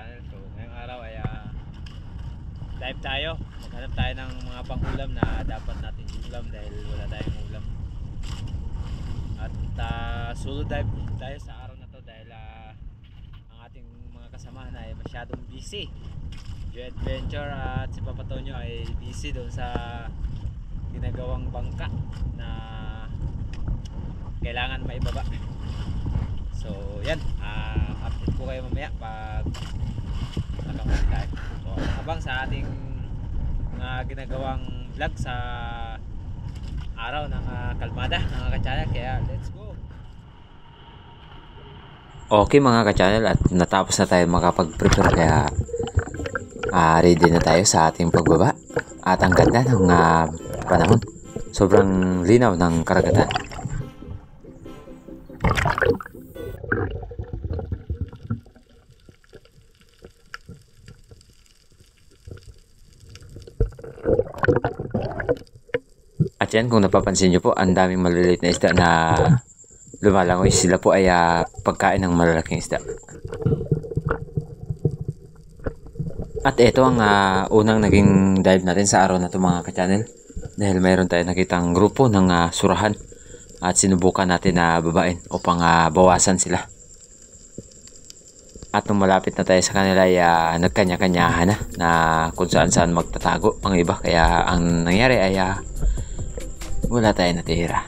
ka-channel. So ngayong araw ay live tayo. Maghanap tayo ng mga pang-ulam na dapat natin ulam dahil wala tayong ulam. At solo dive tayo sa araw na to dahil ang ating mga kasamahan ay masyadong busy. Joy Adventure at si Papa Tonyo ay busy doon sa ginagawang bangka na kailangan maibaba. So yan, update ko kayo mamaya pag nakahuli tayo. So habang sa ating ginagawang vlog sa araw ng kalmada mga ka-channel, kaya let's go. Okay mga ka-channel, at natapos na tayo makapag-prepare, kaya ready na tayo sa ating pagbaba. At ang ganda ng panahon, sobrang linaw ng karagatan. At yan, kung napapansin nyo po, ang daming maliliit na isda na lumalangoy. Sila po ay pagkain ng malalaking isda. At ito ang unang naging dive natin sa araw na ito mga ka-channel, dahil mayroon tayo nakitang grupo ng surahan at sinubukan natin na babain upang bawasan sila. At nung malapit na tayo sa kanila ay nagkanya-kanyahan na kung saan magtatago ang iba, kaya ang nangyari ay wala tayo natira.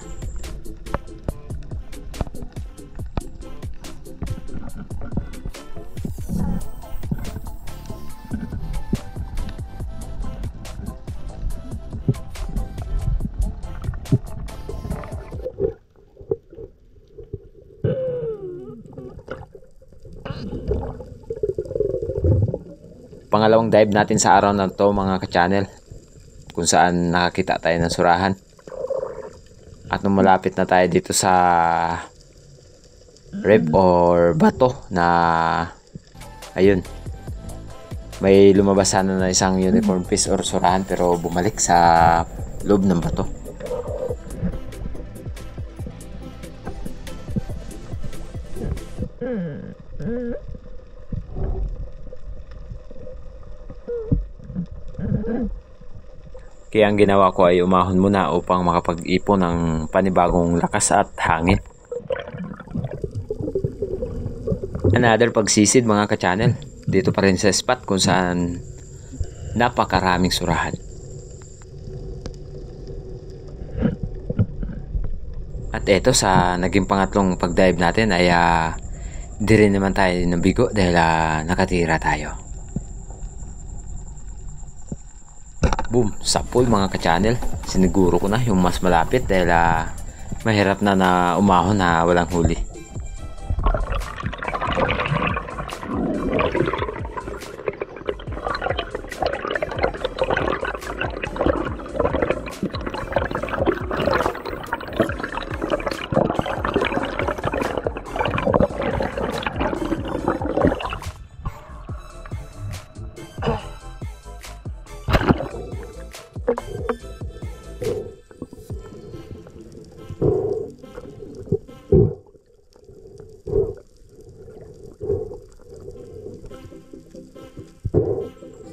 Pangalawang dive natin sa araw na to mga ka-channel, kung saan nakakita tayo ng surahan. At nung malapit na tayo dito sa reef or bato na ayun, may lumabas sana na isang unicorn fish or surahan, pero bumalik sa loob ng bato. Kaya ang ginawa ko ay umahon muna upang makapag-ipon ng panibagong lakas at hangin. Another pagsisid mga ka-channel, dito pa rin sa spot kung saan napakaraming surahan. At eto, sa naging pangatlong pag-dive natin ay di rin naman tayo nabigo dahil nakatira tayo. Boom, sapol mga ka-channel. Siniguro ko na yung mas malapit dahil mahirap na umahon na walang huli.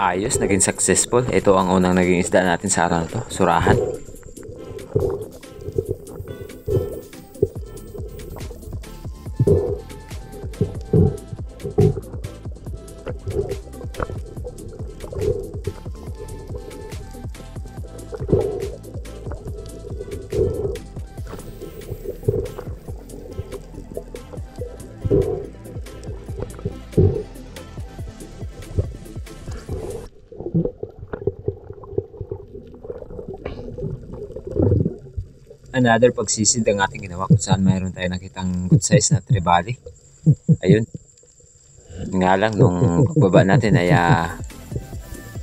Ayos, naging successful. Ito ang unang naging isda natin sa araw na to, surahan. Another pagsisid ang ating ginawa kung saan mayroon tayo nakitang good size na trevally. Ayun. Nga lang, nung pagbaba natin ay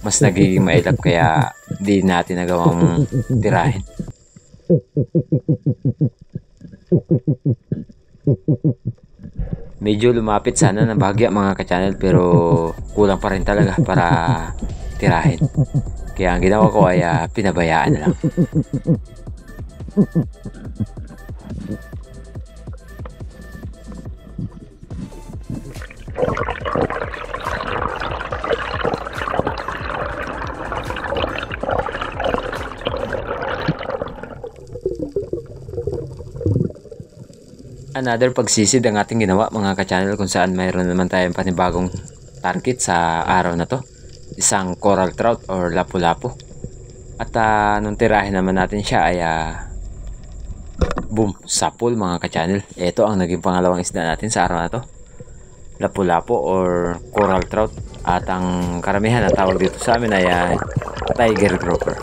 mas nagiging mailap, kaya di natin nagawang tirahin. Medyo lumapit sana ng bahagya mga ka-channel, pero kulang pa rin talaga para tirahin. Kaya ang ginawa ko ay pinabayaan na lang. Another pagsisid ang ating ginawa mga ka-channel, kung saan mayroon naman tayong panibagong target sa araw na to. Isang coral trout or lapu-lapu. At nung tirahin naman natin siya ay boom, sapul mga ka-channel. Ito ang naging pangalawang isda natin sa araw na to. Lapu-lapu or coral trout. At ang karamihan na tawag dito sa amin ay tiger grouper.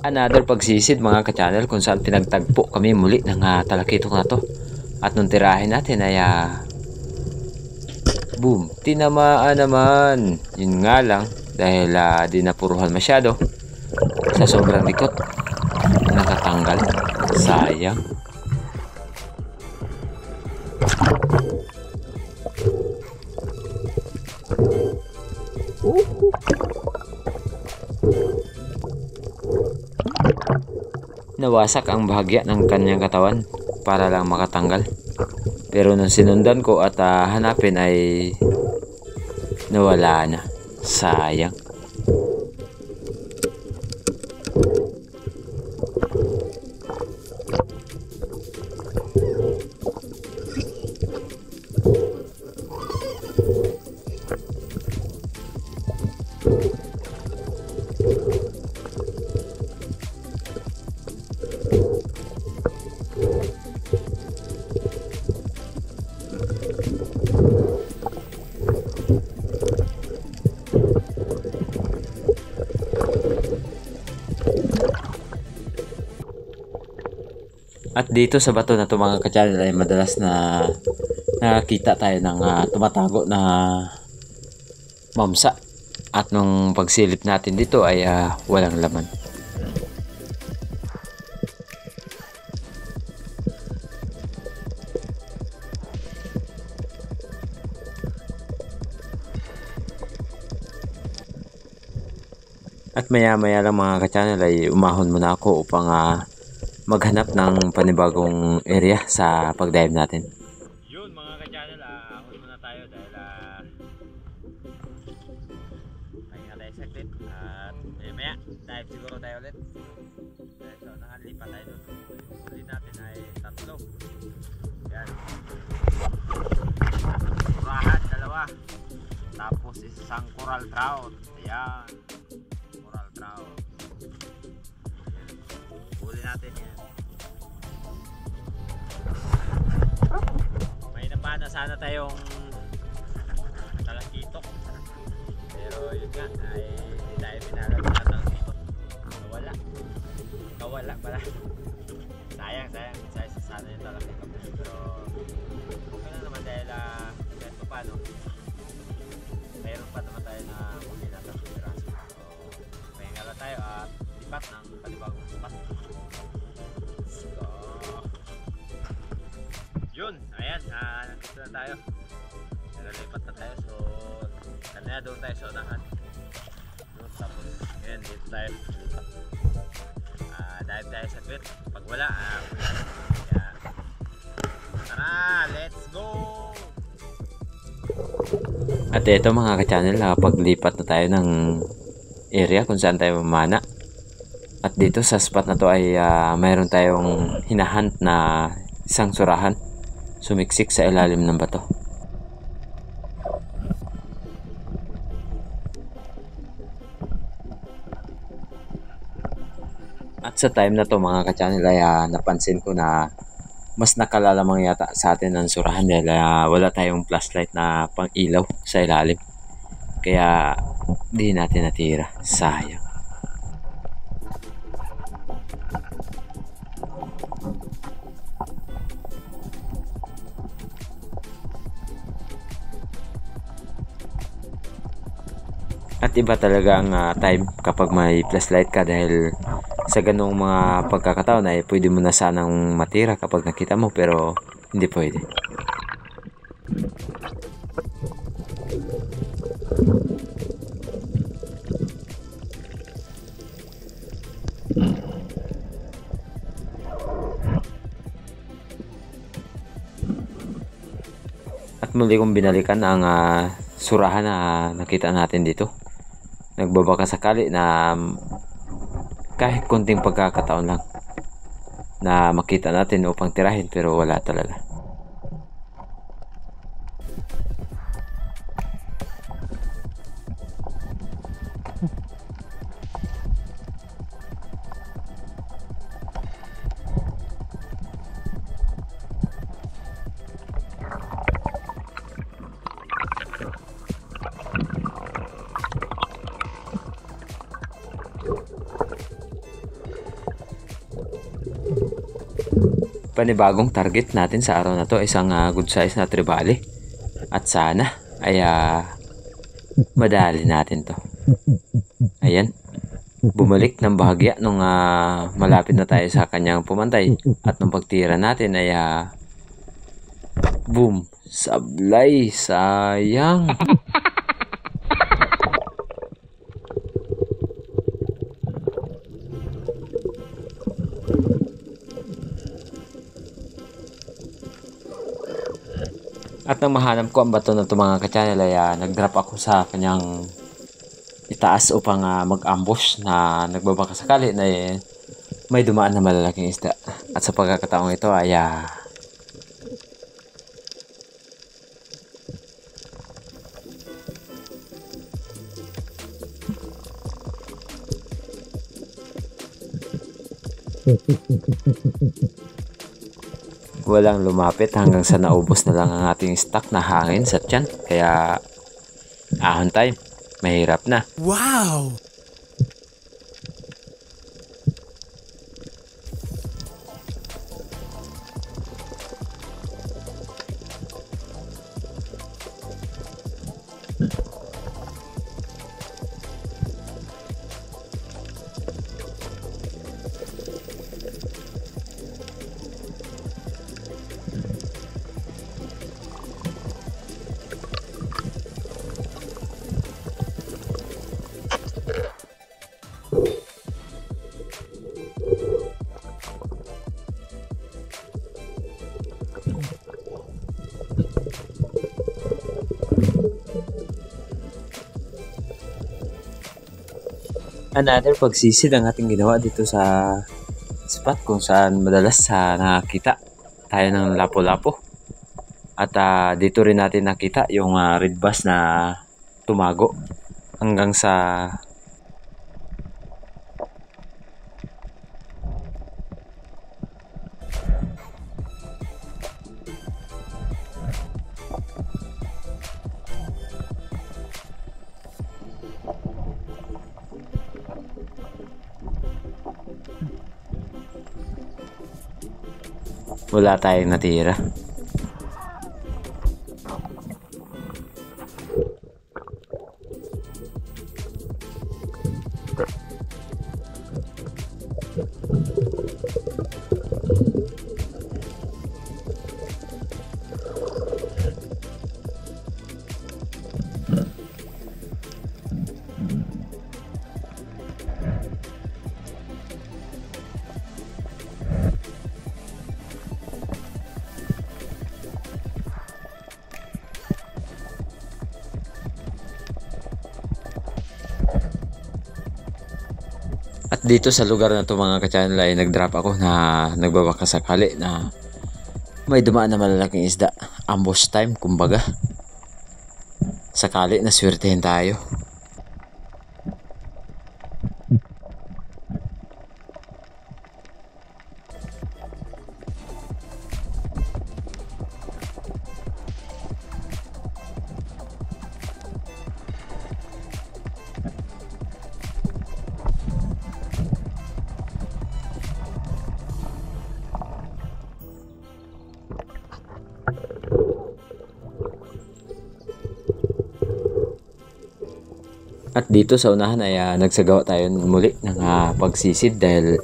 Another pagsisid mga ka-channel, kung saan pinagtagpo kami muli ng talakitok na to. At nung tirahin natin ay boom, tinamaan naman. Yun nga lang, dahil di napuruhan masyado sa sobrang likot, natatanggal. Sayang. Nawasak ang bahagya ng kanyang katawan para lang makatanggal. Pero nung sinundan ko at hanapin ay nawala na. Sayang. At dito sa bato na ito mga ka-channel ay madalas na nakakita tayo ng tumatago na mamsa. At nung pagsilip natin dito ay walang laman. At maya maya lang mga ka-channel ay umahon muna ako upang maghanap ng panibagong area sa pag-dive natin. Yun mga ka-channel, ahon muna tayo dahil pahinga tayo saglit at maya dive siguro tayo ulit. Dahil sa unahan lipat tayo doon. Huli natin ay 3. Yan. Kurahan, 2. Tapos isang coral trout. Ayan. Coral trout. Huli natin yan. May napana sana tayong talakitok, pero yun nga ay hindi tayo pinalagay ng talakitok. Nawala pala. Sayang sana yung talakitok, pero okay na naman dahil kahit pa paano mayroon pa naman tayo na makinatang piraso. So pahinga lang tayo at lipat ng panibagong spot. So yun, ayan, nandito na tayo. Nalilipat na tayo. So kanina doon tayo sa unahan. Doon, tapos Ngayon, dito tayo. Dive tayo sa quit. Pag wala, kaya, tara, let's go! At ito mga ka-channel, paglipat na tayo ng area kung saan tayo mamana. At dito sa spot na to ay mayroon tayong hinahunt na isang surahan sumiksik sa ilalim ng bato. At sa time na to mga ka-channel ay napansin ko na mas nakalalamang yata sa atin ang surahan dahil wala tayong flashlight na pang ilaw sa ilalim. Kaya di natin natira. Sayang. At iba talaga ang time kapag may flashlight ka dahil sa ganung mga pagkakataon ay pwede mo na sanang matira kapag nakita mo pero hindi pwede. At muli kong binalikan ang surahan na nakita natin dito. Nagbabaka sakali na kahit konting pagkakataon lang na makita natin upang tirahin pero wala talaga. Panibagong target natin sa araw na to isang good size na trevally at sana ay madali natin to. Ayan, bumalik ng bahagya nung malapit na tayo sa kanyang pumantay at nung pagtira natin ay boom, sablay, sayang. At nang mahanap ko ang bato na ito mga ka-channel ay nag-drop ako sa kanyang itaas upang mag-ambush na nagbabaka sakali na may dumaan na malalaking isda. At sa pagkakataong ito ay walang lumapit hanggang sa naubos na lang ang ating stock na hangin sa tiyan. Kaya ahon time, mahirap na. Wow! Another pagsisid ang ating ginawa dito sa spot kung saan madalas nakakita tayo ng lapo-lapo. At dito rin natin nakita yung red bass na tumago hanggang sa wala tayong natira. At dito sa lugar na to mga ka-channel ay nag-drop ako na nagbabaka sakali na may dumaan na malalaking isda. Ambush time kumbaga. Sakali na swertehin tayo. At dito sa unahan ay nagsagawa tayo muli ng pagsisid dahil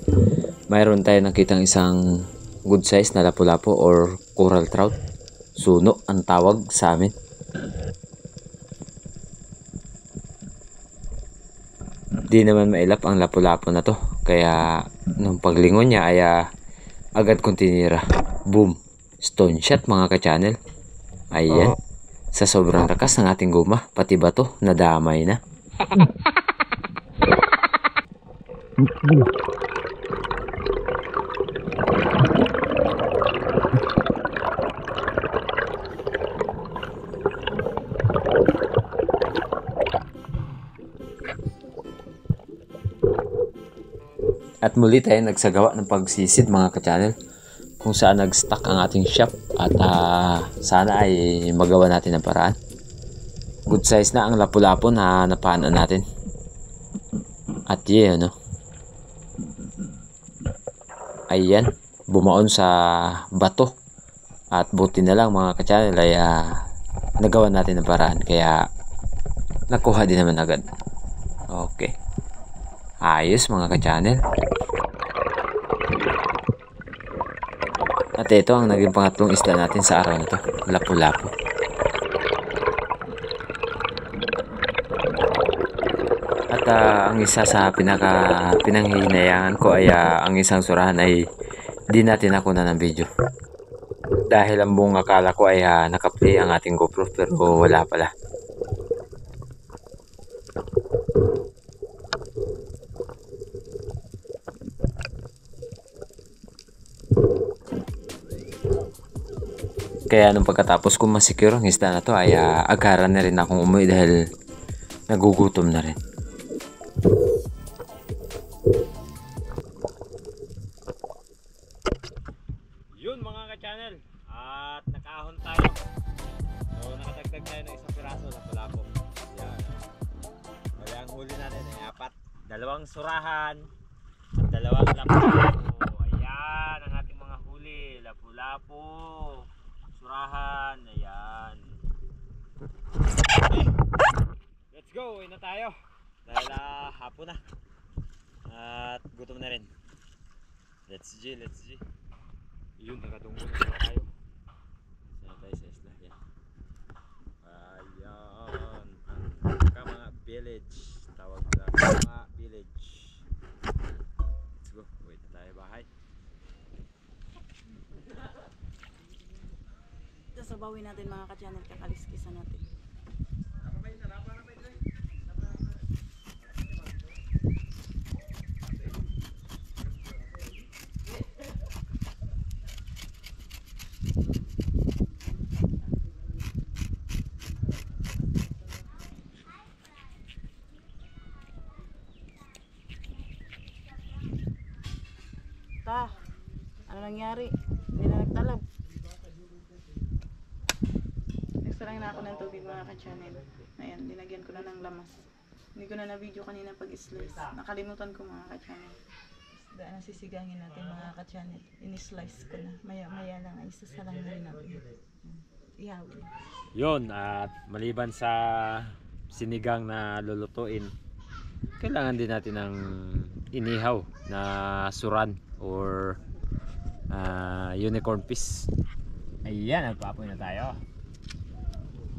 mayroon tayo nakitang isang good size na lapu-lapu or coral trout. Suno ang tawag sa amin. Di naman mailap ang lapu-lapu na to. Kaya nung paglingon niya ay agad kong tinira. Boom! Stone shot mga ka-channel. Ayan. Sa sobrang lakas ng ating guma, pati bato nadamay na. At muli tayo nagsagawa ng pagsisid mga ka-channel kung saan nag-stuck ang ating shop at sana ay magawa natin ng paraan. Good size na ang lapu-lapu na napaanan natin. At yun, no? Ayan, bumaon sa bato. At buti na lang mga ka-channel ay nagawa natin ng paraan. Kaya nakuha din naman agad. Okay. Ayos mga ka-channel. At ito ang naging pangatlong isda natin sa araw na to. Lapu-lapu. At ang isa sa pinanghihinayangan ko ay ang isang surahan ay di natin nakuha ng video. Dahil ang buong akala ko ay nakaplay ang ating GoPro pero wala pala. Kaya nung pagkatapos ko masecure ang isda na to ay agaran na rin akong umuwi dahil nagugutom na rin. Yun mga ka-channel, at nakaahon tayo. So nakatagtag tayo ng isang piraso na lapu-lapu. Yan. Kaya ang huli natin ay 4. 2 surahan at 2 lapu-lapu. Ayan ang ating mga huli. Lapu-lapu, surahan, ayan. Okay. Let's go, uwi na tayo. Dahil hapon na. At gutom na rin. Let's G. Yun, nakatungo na tayo. Sana tayo sa isla. Yan. Ayan. Ang Kama Village. Tawag na Kama Village. Let's go. Uwi na tayo bahay. Sasabawin natin mga ka-channel, kakaliskisan natin. Ano nangyari? Hindi na nagtalab. Extra lang na ako ng tubig mga ka-channel. Ayan, dinagyan ko na ng lamas. Hindi ko na na-video kanina pag-slice. Nakalimutan ko mga ka-channel. Dahil nasisigangin natin mga ka-channel. In-slice ko na. Maya-maya lang ay isasalang na rin natin. Ihawin. Yun, at maliban sa sinigang na lulutuin, kailangan din natin ng inihaw na suran or unicorn fish. Ayan, nagpapoy na tayo.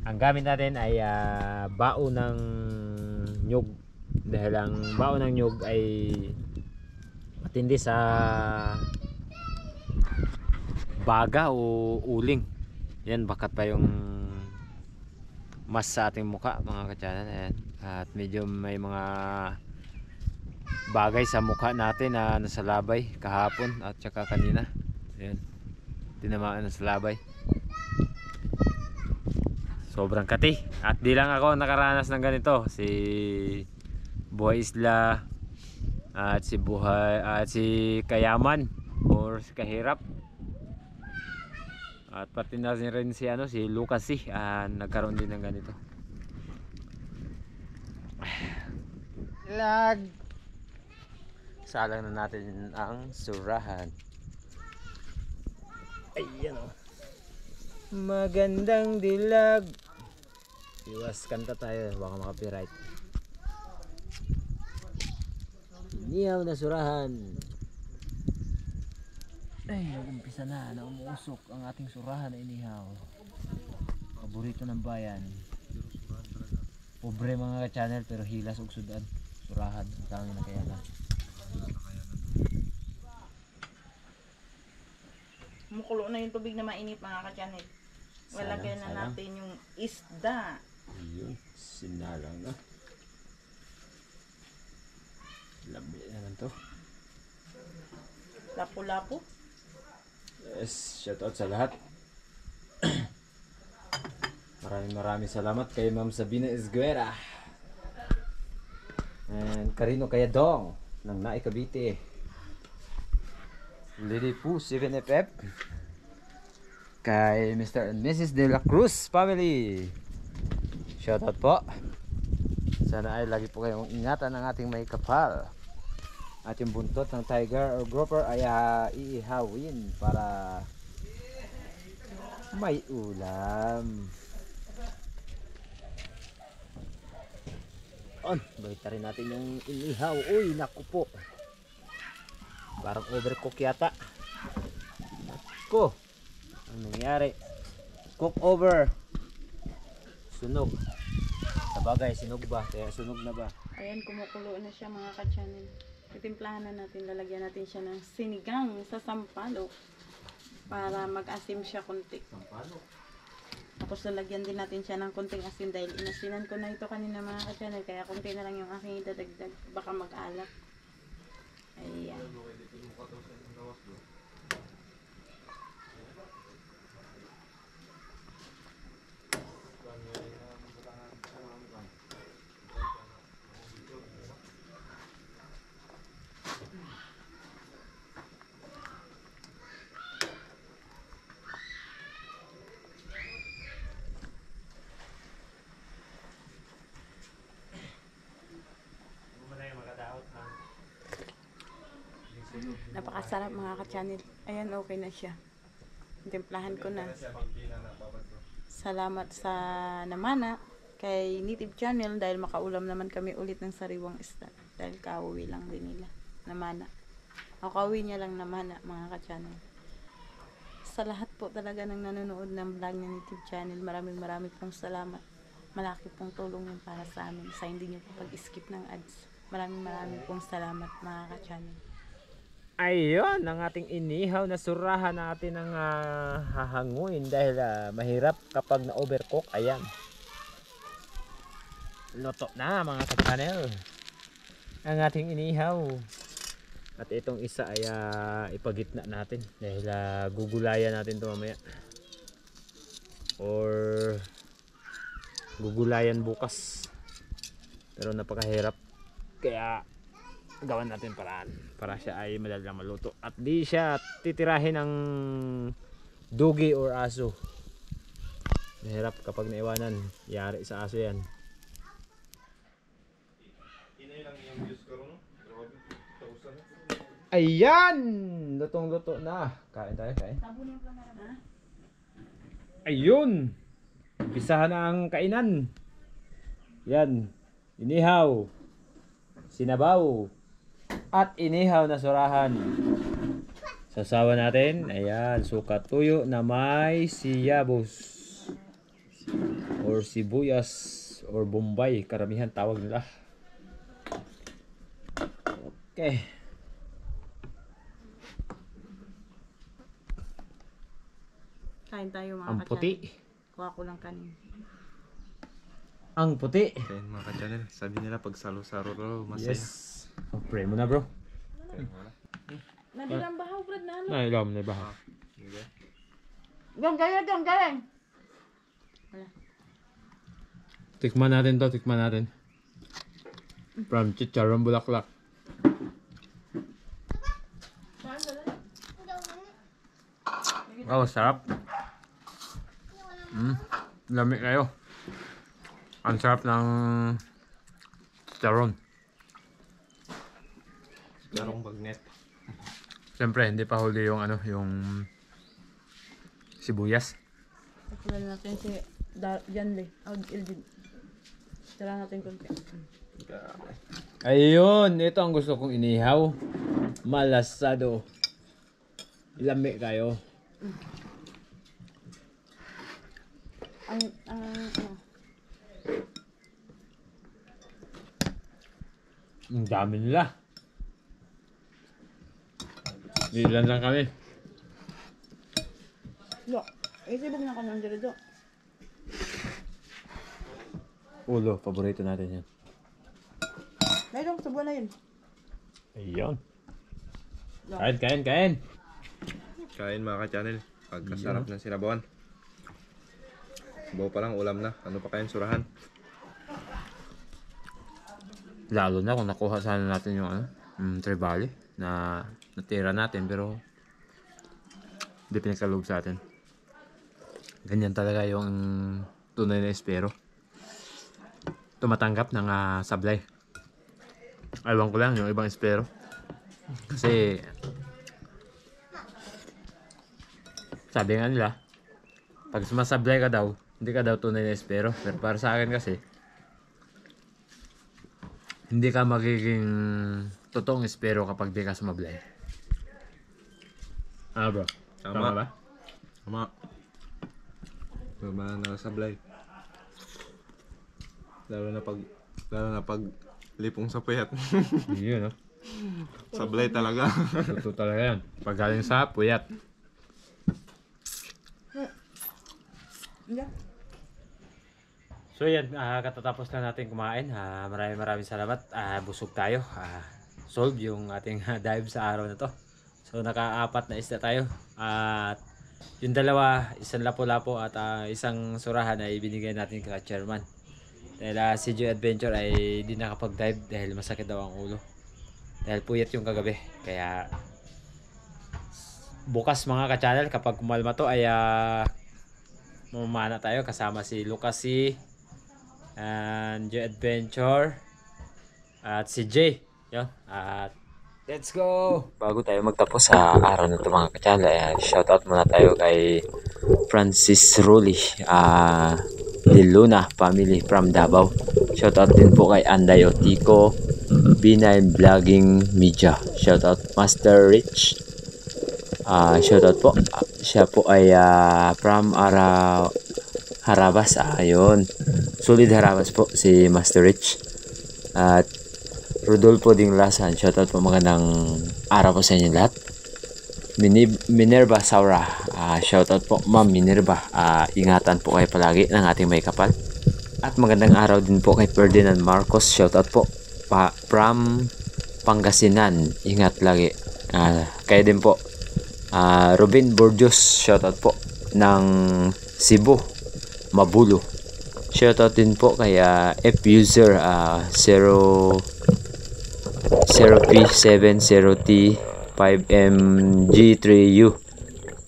Ang gamit natin ay bao ng nyug. Dahil ang bao ng nyug ay matindi sa baga o uling. Yan, bakat pa yung mas sa ating muka mga ka-channel. Ayan. At medyo may mga bagay sa mukha natin na nasa labay kahapon at saka kanina. Ayan, tinamaan na sa labay. Sobrang kati. At di lang ako nakaranas ng ganito. Si Buhay Isla at si Kayaman or si Kahirap. At pati na rin si Lucas nagkaroon din ng ganito. Lag. Salang na natin ang surahan. Ayan o. Magandang dilag. Iwas kanta tayo, baka makapiright. Inihaw na surahan. Ay, umpisa na umuusok ang ating surahan na inihaw. Paborito ng bayan. Pobre mga ka-channel pero hilas ug sudan. Surahan, dami na kaya na. Mukulo na yung tubig na mainit mga ka-channel. Walagyan na natin yung isda. Ayun, sinalang na. Labi na lang to. Lapu-lapu. Yes, shout out sa lahat. Maraming salamat kay Ma'am Sabina Esguera and Karino Kayadong ng Naik Cavite, Lady Poo 7FF, kay Mr. and Mrs. De La Cruz family. Shout out po. Sana ay lagi po kayong ingatan ng ating may kapal. At yung buntot ng tiger or grouper ay iihawin para may ulam. Balita rin natin yung inihaw. Uy, naku po. Parang overcook yata. Naku. Ano nangyari? Cook over. Sunog. Sabagay, sinog ba? Kaya sunog na ba? Ayan, kumukulo na siya mga ka-channel. Titimplahan na natin, lalagyan natin siya ng sinigang sa sampalok para mag-asim siya konti. Sampalok. Tapos lalagyan din natin siya ng konting asin dahil inasinan ko na ito kanina mga ka-channel, kaya konti na lang yung aking idadagdag, baka mag-alak. Ayan. Napakasarap mga ka-channel. Ayan, okay na siya. Timplahan ko na. Salamat sa namana kay Native Channel dahil makaulam naman kami ulit ng sariwang isda. Dahil kauwi lang din nila. Namana. O kauwi niya lang namana mga ka-channel. Sa lahat po talaga ng nanonood ng vlog ng Native Channel, maraming pong salamat. Malaki pong tulong yun para sa amin. Sa hindi nyo po pag-skip ng ads. Maraming pong salamat mga ka-channel. Ayun, ang ating inihaw na surahan natin ang hahanguin dahil mahirap kapag na-overcook. Ayan. Luto na mga ka-channel. Ang ating inihaw. At itong isa ay ipagitna natin dahil gugulayan natin ito mamaya. Or gugulayan bukas. Pero napakahirap. Kaya gawan natin paraan para siya ay madalang maluto at di siya titirahin ng dugi or aso. Mahirap kapag naiwanan, yari sa aso yan. Ayan, lutong luto na. Kain tayo, kain. Ayun, umpisahan na ang kainan. Yan, inihaw, sinabaw, at inihaw na surahan. Sasawa natin. Ayan, suka tuyo na may siyabos or sibuyas or bombay, karamihan tawag nila. Okay. Kain tayo mga Ang puti. Kuha ko lang kanin. Ang puti. Okay mga ka-channel, sabi nila pag salo-saro raw masaya. Yes. Oh, pray mo na bro. Nadirang bahaw, Brad, na ano? Nailam na ba? Gang, gaya, gang, gaya. Tikman natin. From Chicharon Bulaklak. Oh, sarap. Lamig kayo. Ang sarap ng chicharon. Larong bagnet. Siyempre, hindi pa huli yung ano, yung sibuyas. Pagkulan natin si Janle. Ildid. Tara natin konti. Ayun, ito ang gusto kong inihaw. Malasado. Lamig kayo. Ano? Ang dami nila. Ilan lang kami. Lo, isibog na kami ang dito. Ulo, paborito natin yan. Mayroong subo na yun. Ayun. Kain. Kain mga ka-channel. Pagkasarap ng sinabawan. Sabaw pa lang, ulam na. Ano pa kayang surahan? Lalo na kung nakuha sana natin yung ano, trevally na natira natin pero hindi pinagkaloob sa atin. Ganyan talaga yung tunay na espero. Tumatanggap ng sablay. Ewan ko lang yung ibang espero. Kasi sabi nga nila, pag sumasablay ka daw, hindi ka daw tunay na espero. Pero para sa akin kasi, hindi ka magiging totoong espero kapag di ka sumablay. Bro? Tama ba? Tama. Tama na sablay. Lalo na pag lipong sa puyat. Yun, no? Sablay talaga. Totoo talaga yan. Pag galing sa puyat. Yeah. So yan, katatapos na natin kumain. Maraming salamat. Busog tayo. Solve yung ating dive sa araw na to. So naka-4 na isda tayo. At yung dalawa, isang lapo-lapo at isang surahan ay binigay natin kay chairman. Dahil si Joy Adventure ay di nakapag-dive dahil masakit daw ang ulo. Dahil puyat yung kagabi. Kaya bukas mga ka-channel kapag kumalma to ay mamamana tayo kasama si Lucas and Joy Adventure at si Jay. Yun. At let's go! Bago tayo magtapos sa araw na ito mga ka-channel, shoutout muna tayo kay Francis Rulli, Di Luna family from Davao. Shoutout din po kay Anday Otico, B9 Vlogging Media. Shoutout Master Rich. Shoutout po. Siya po ay from Harabas. Ayun. Solid Harabas po si Master Rich. At Rodolfo Dinglasan. Shoutout po, magandang araw po sa inyo lahat. Minerva Saura. Shoutout po Ma'am Minerva. Ingatan po kayo palagi ng ating may kapal. At magandang araw din po kay Ferdinand Marcos. Shoutout po from Pangasinan. Ingat lagi. Kaya din po Robin Borjos. Shoutout po ng Cebu, Mabulo. Shoutout din po kay F-User 0P70T5MG3U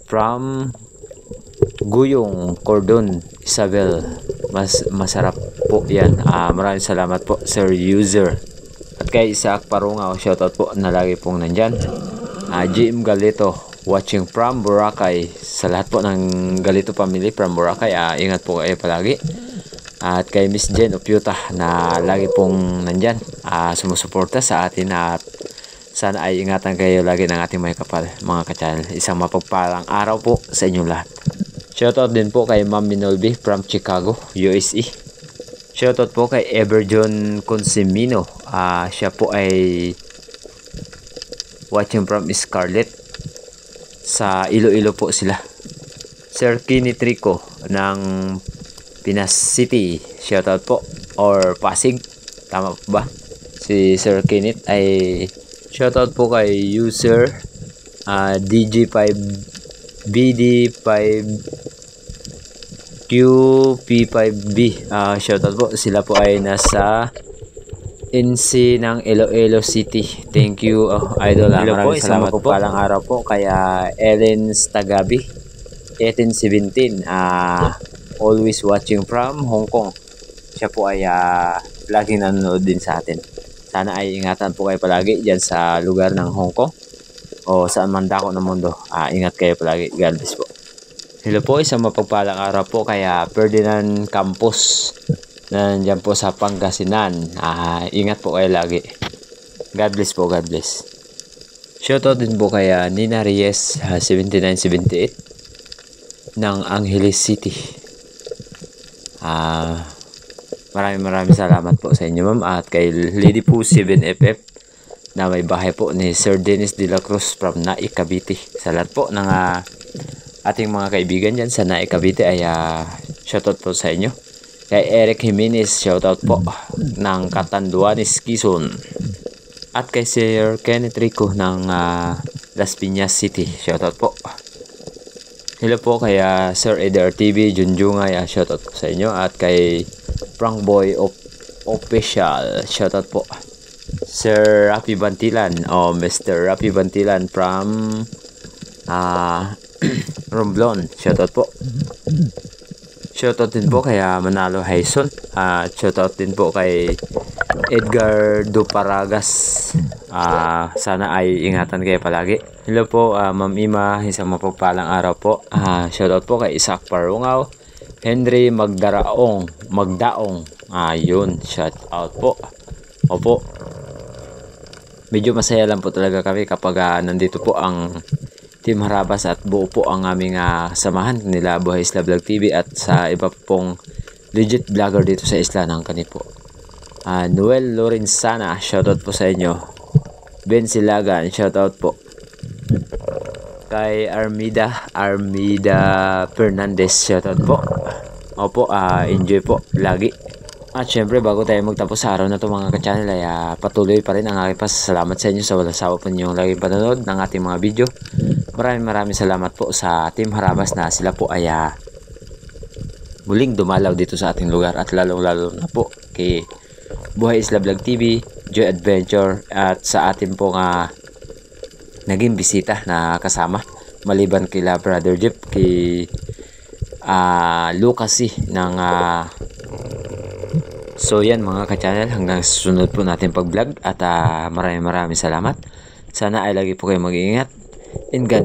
from Guyong, Cordon, Isabel. Masarap po yan. Maraming salamat po Sir User. At kay Isaac Parungaw, shoutout po na lagi pong nandyan. GM Galito watching from Boracay. Sa lahat po ng Galito family from Boracay, ingat po kayo palagi. At kay Miss Jen Opiuta na lagi pong nandyan, sumusuporta sa atin. At sana ay ingatan kayo lagi ng ating may kapal mga ka-channel. Isang mapagpalang araw po sa inyong lahat. Shoutout din po kay Ma'am Minolby from Chicago, USA. Shoutout po kay Everjon Consimino. Siya po ay watching from Scarlett. Sa Iloilo po sila. Sir Kenny Trico ng Pinas City. Shoutout po. Or Pasig. Tama po ba? Si si Sir Kenneth ay shoutout po kay user DJ5BD5QP5B. Shoutout po. Sila po ay nasa NC ng Iloilo City. Thank you, idol. Maraming salamat po. Palang araw po kaya Ellen Stagabi 1817. Always watching from Hong Kong. Siya po ay laging nanonood din sa atin. Sana ay ingatan po kayo palagi dyan sa lugar ng Hong Kong o saan man dako ng mundo. Ingat kayo palagi. God bless po. Hello po, isang mapagpalang araw po kaya Ferdinand Campos. Nandiyan po sa Pangasinan. Ingat po kayo lagi. God bless po, God bless. Shoutout din po kaya Nina Reyes 7978 ng Angeles City. Maraming salamat po sa inyo ma'am at kay Lady po 7FF na may bahay po ni Sir Dennis de la Cruz from Naik, Cavite. Sa lahat po ng ating mga kaibigan dyan sa Naik, Cavite ay shoutout po sa inyo. Kay Eric Jimenez, shoutout po ng Catanduanes, Quezon. At kay Sir Kenneth Rico ng Las Piñas City, shoutout po. Hello po kay Sir Eder TV, Junjungay, shoutout po sa inyo. At kay Frank Boy Official, shoutout po. Sir Rafi Bantilan, Mr. Rafi Bantilan from Romblon, shoutout po. Shoutout din po kay Manalo Haison. Shoutout din po kay Edgar Duparagas. Sana ay ingatan kayo palagi. Hello po, Ma'am Ima. Isang mapagpalang araw po. Shoutout po kay Isaac Parungaw. Henry Magdaong. Yun. Shoutout po. Opo. Medyo masaya lang po talaga kami kapag nandito po ang Team Harabas at buo po ang aming samahan nila Buhay Isla Vlog TV at sa iba pong legit vlogger dito sa isla ng Kanipo. Noel Lorenzana, shoutout po sa inyo. Ben Silagan, shoutout po. Kay Armida Fernandez, shoutout po. Opo, enjoy po lagi. At syempre bago tayo magtapos sa araw na ito mga ka-channel ay patuloy pa rin ang aking pasasalamat sa inyo sa walang sawa po ninyong laging panonood ng ating mga video. Maraming salamat po sa Team Harabas na sila po ay muling dumalaw dito sa ating lugar at lalong-lalo na po kay Buhay Isla Vlog TV, Joy Adventure at sa ating pong naging bisita na kasama maliban kila Brother Jeep, kay Lucas ng so yan mga ka-channel, hanggang susunod po natin pag-vlog at maraming salamat. Sana ay lagi po kayo mag-iingat. In God